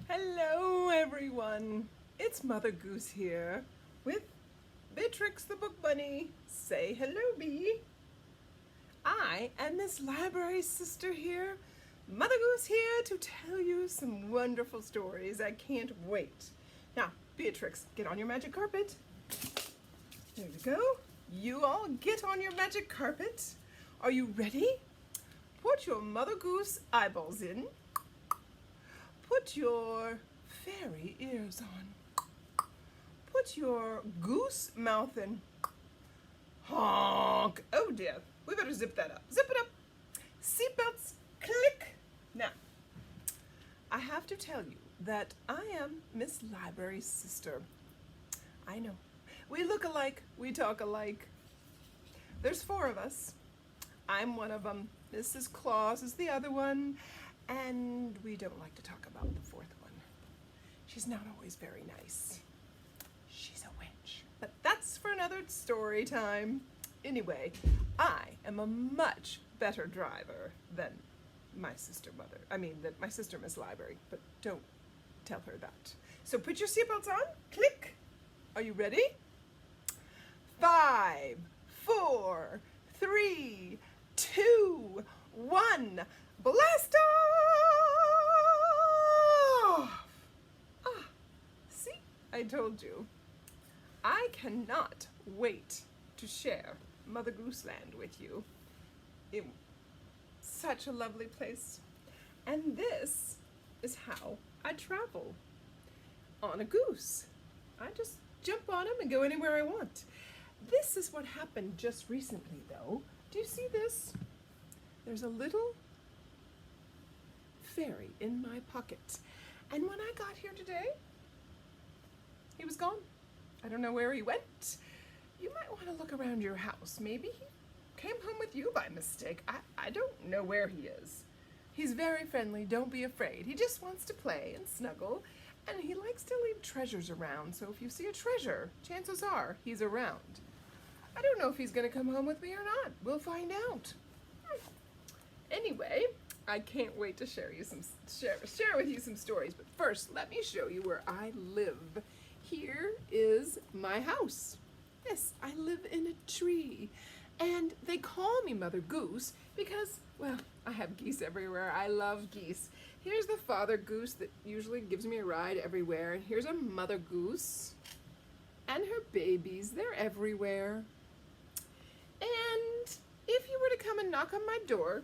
Hello everyone, it's Mother Goose here with Beatrix the Book Bunny. Say hello, Bee. I am Miss Library's sister here, Mother Goose here to tell you some wonderful stories. I can't wait. Now, Beatrix, get on your magic carpet. There we go. You all get on your magic carpet. Are you ready? Put your Mother Goose eyeballs in. Put your fairy ears on. Put your goose mouth in. Honk. Oh dear. We better zip that up. Zip it up. Seatbelts. Click. Now, I have to tell you that I am Miss Library's sister. I know. We look alike. We talk alike. There's 4 of us. I'm one of them. Mrs. Claus is the other one. And we don't like to talk about the 4th one. She's not always very nice. She's a witch. But that's for another story time. Anyway, I am a much better driver than my sister my sister Miss Library, but don't tell her that. So put your seatbelts on. Click. Are you ready? 5, 4, 3, 2, 1. Blast off! Ah, see, I told you. I cannot wait to share Mother Gooseland with you. It's such a lovely place. And this is how I travel. On a goose. I just jump on him and go anywhere I want. This is what happened just recently, though. Do you see this? There's a little fairy in my pocket. And when I got here today, he was gone. I don't know where he went. You might want to look around your house. Maybe he came home with you by mistake. I don't know where he is. He's very friendly. Don't be afraid. He just wants to play and snuggle, and he likes to leave treasures around. So if you see a treasure, chances are he's around. I don't know if he's going to come home with me or not. We'll find out. Anyway, I can't wait to share with you some stories. But first, let me show you where I live. Here is my house. Yes, I live in a tree. And they call me Mother Goose because, well, I have geese everywhere. I love geese. Here's the father goose that usually gives me a ride everywhere. And here's a Mother Goose. And her babies, they're everywhere. And if you were to come and knock on my door,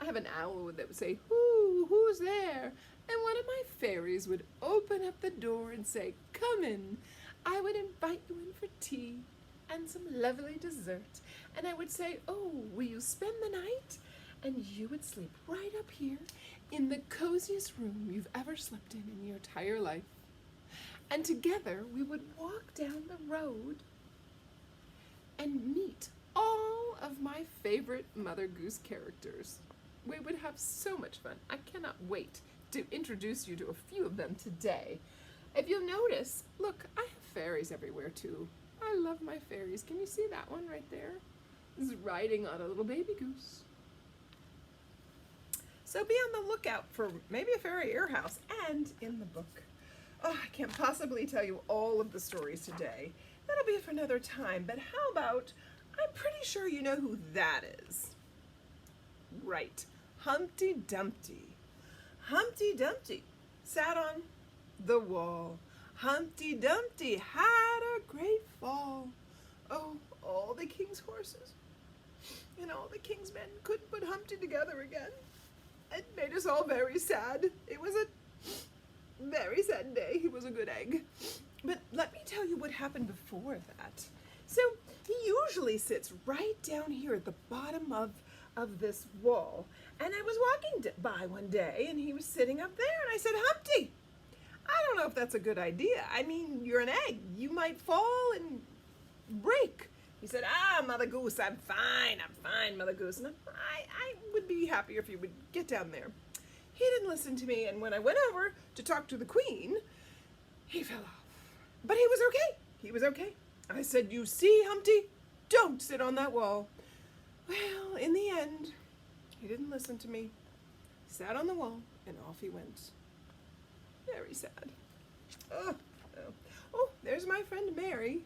I have an owl that would say, who's there? And one of my fairies would open up the door and say, come in. I would invite you in for tea and some lovely dessert. And I would say, oh, will you spend the night? And you would sleep right up here in the coziest room you've ever slept in your entire life. And together we would walk down the road and meet all of my favorite Mother Goose characters. We would have so much fun. I cannot wait to introduce you to a few of them today. If you'll notice, look, I have fairies everywhere too. I love my fairies. Can you see that one right there? This is riding on a little baby goose. So be on the lookout for maybe a fairy ear house and in the book. Oh, I can't possibly tell you all of the stories today. That'll be for another time, but how about, I'm pretty sure you know who that is. Right, Humpty Dumpty. Humpty Dumpty sat on the wall. Humpty Dumpty had a great fall. Oh, all the king's horses and all the king's men couldn't put Humpty together again. It made us all very sad. It was a very sad day. He was a good egg. But let me tell you what happened before that. So he usually sits right down here at the bottom of this wall. And I was walking by one day and he was sitting up there and I said, Humpty, I don't know if that's a good idea. I mean, you're an egg. You might fall and break. He said, Mother Goose, I'm fine, Mother Goose. And I would be happier if you would get down there. He didn't listen to me, and when I went over to talk to the queen, he fell off. But he was okay. He was okay. I said, you see, Humpty, don't sit on that wall. Well, in the end, he didn't listen to me. He sat on the wall, and off he went. sad. Oh, oh. Oh, there's my friend Mary.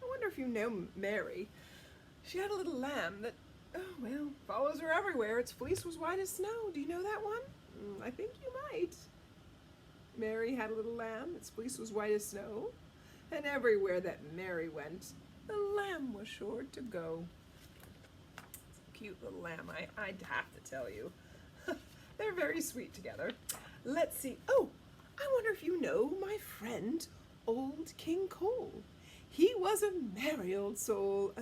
I wonder if you know Mary. She had a little lamb that, oh, well, follows her everywhere. Its fleece was white as snow. Do you know that one? I think you might. Mary had a little lamb. Its fleece was white as snow. And everywhere that Mary went, the lamb was sure to go. It's a cute little lamb, I'd have to tell you. They're very sweet together. Let's see. Oh, I wonder if you know my friend, Old King Cole. He was a merry old soul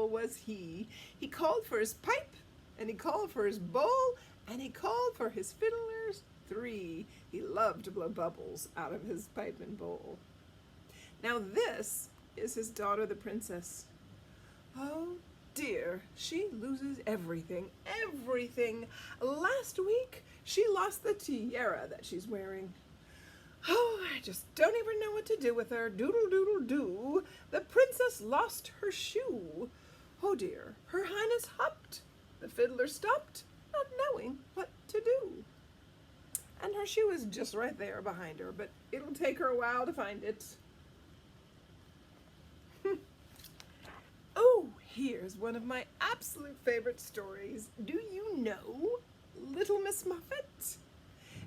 was he. He called for his pipe, and he called for his bowl, and he called for his fiddlers 3. He loved to blow bubbles out of his pipe and bowl. Now this is his daughter, the princess. Oh dear, she loses everything, everything. Last week, she lost the tiara that she's wearing. Oh, I just don't even know what to do with her. Doodle, doodle, doo. The princess lost her shoe. Oh dear, her highness hopped. The fiddler stopped, not knowing what to do. And her shoe is just right there behind her, but it'll take her a while to find it. Oh, here's one of my absolute favorite stories. Do you know Little Miss Muffet?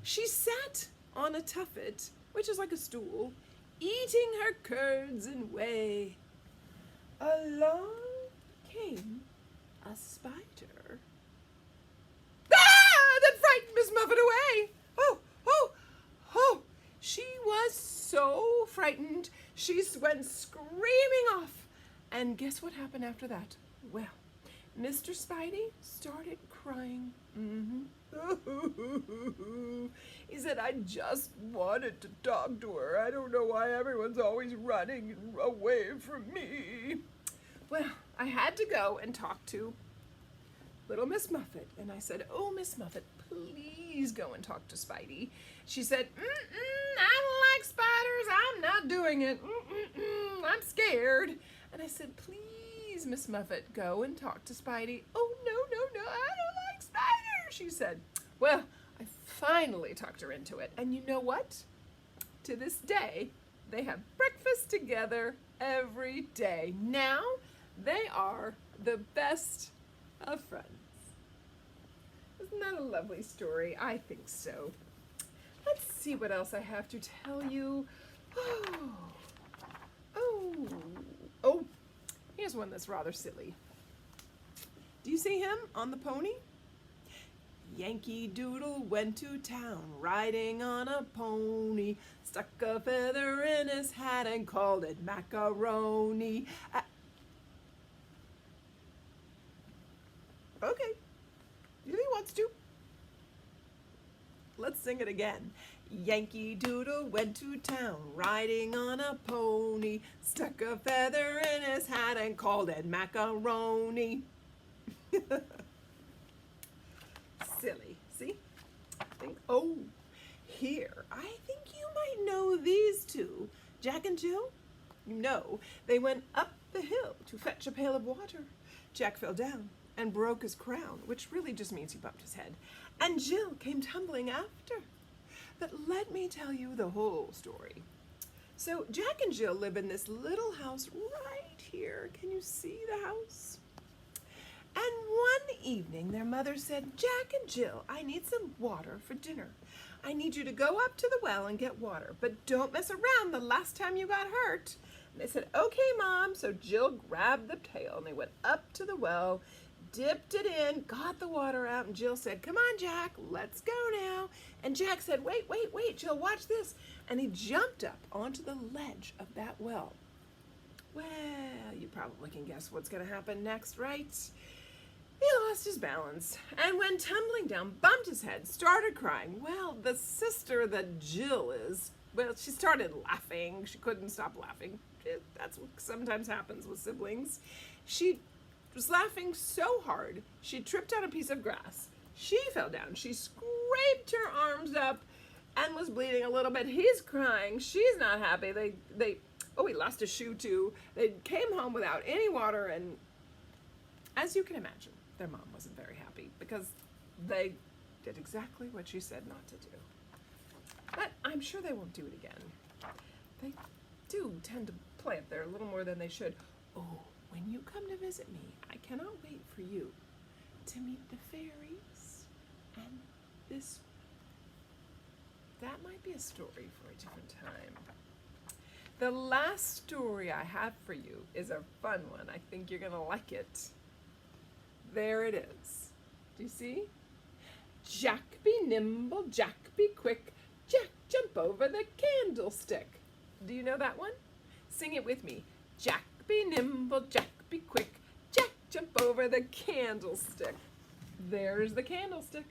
She sat on a tuffet, which is like a stool, eating her curds and whey. Along came a spider. Ah! That frightened Miss Muffet away. Oh, oh, oh. She was so frightened, she went screaming off. And guess what happened after that? Well, Mr. Spidey started crying. He said, I just wanted to talk to her. I don't know why everyone's always running away from me. Well, I had to go and talk to little Miss Muffet. And I said, oh, Miss Muffet, please go and talk to Spidey. She said, I don't like spiders. I'm not doing it. I'm scared. And I said, please, Miss Muffet, go and talk to Spidey. Oh, no, I don't like spiders, she said. Well, I finally talked her into it. And you know what? To this day, they have breakfast together every day. Now, they are the best of friends. Isn't that a lovely story? I think so. Let's see what else I have to tell you. Oh, here's one that's rather silly. Do you see him on the pony? Yankee Doodle went to town riding on a pony, stuck a feather in his hat and called it macaroni. Okay, if he wants to. Let's sing it again. Yankee Doodle went to town riding on a pony, stuck a feather in his hat and called it macaroni. Silly, see? Oh, here, I think you might know these two. Jack and Jill? You know, they went up the hill to fetch a pail of water. Jack fell down and broke his crown, which really just means he bumped his head. And Jill came tumbling after. But let me tell you the whole story. So Jack and Jill live in this little house right here. Can you see the house? And one evening their mother said, Jack and Jill, I need some water for dinner. I need you to go up to the well and get water, but don't mess around the last time you got hurt. And they said, okay, Mom. So Jill grabbed the pail and they went up to the well, dipped it in, got the water out, and Jill said, come on, Jack, let's go now. And Jack said, wait, Jill, watch this. And he jumped up onto the ledge of that well. Well, you probably can guess what's going to happen next, right? He lost his balance and went tumbling down, bumped his head, started crying. Well, the sister that Jill is, well, she started laughing. She couldn't stop laughing. That's what sometimes happens with siblings. She was laughing so hard, she tripped on a piece of grass. She fell down. She scraped her arms up and was bleeding a little bit. He's crying. She's not happy. Oh, he lost his shoe too. They came home without any water, and as you can imagine, their mom wasn't very happy because they did exactly what she said not to do. But I'm sure they won't do it again. They do tend to play up there a little more than they should. Oh, when you come to visit me, I cannot wait for you to meet the fairies and this. That might be a story for a different time. The last story I have for you is a fun one. I think you're gonna like it. There it is. Do you see? Jack be nimble, Jack be quick, Jack jump over the candlestick. Do you know that one? Sing it with me. Jack be nimble, Jack be quick, Jack jump over the candlestick. There's the candlestick.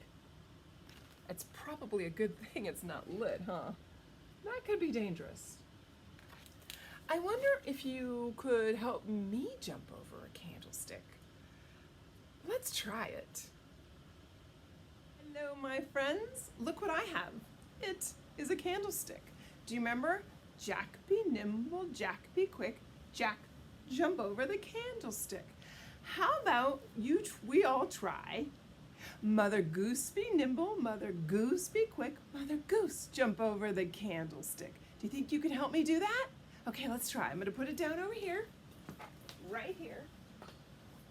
It's probably a good thing it's not lit, huh? That could be dangerous. I wonder if you could help me jump over a candlestick. Let's try it. Hello, my friends. Look what I have. It is a candlestick. Do you remember? Jack be nimble, Jack be quick, Jack jump over the candlestick. How about we all try? Mother Goose be nimble, Mother Goose be quick, Mother Goose jump over the candlestick. Do you think you can help me do that? Okay, let's try. I'm gonna put it down over here, right here.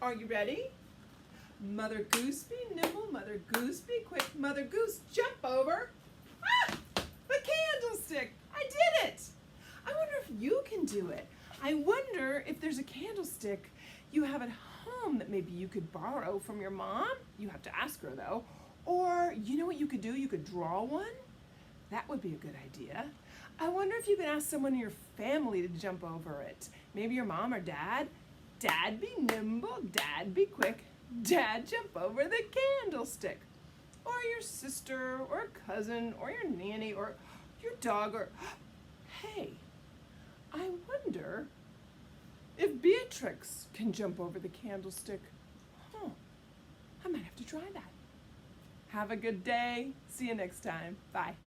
Are you ready? Mother Goose be nimble, Mother Goose be quick, Mother Goose jump over the candlestick. I did it. I wonder if you can do it. I wonder if there's a candlestick you have at home that maybe you could borrow from your mom. You have to ask her though. Or you know what you could do? You could draw one. That would be a good idea. I wonder if you could ask someone in your family to jump over it. Maybe your mom or dad. Dad be nimble, Dad be quick, Dad jump over the candlestick. Or your sister or cousin or your nanny or your dog or, hey, I wonder if Beatrix can jump over the candlestick. Huh, I might have to try that. Have a good day. See you next time. Bye.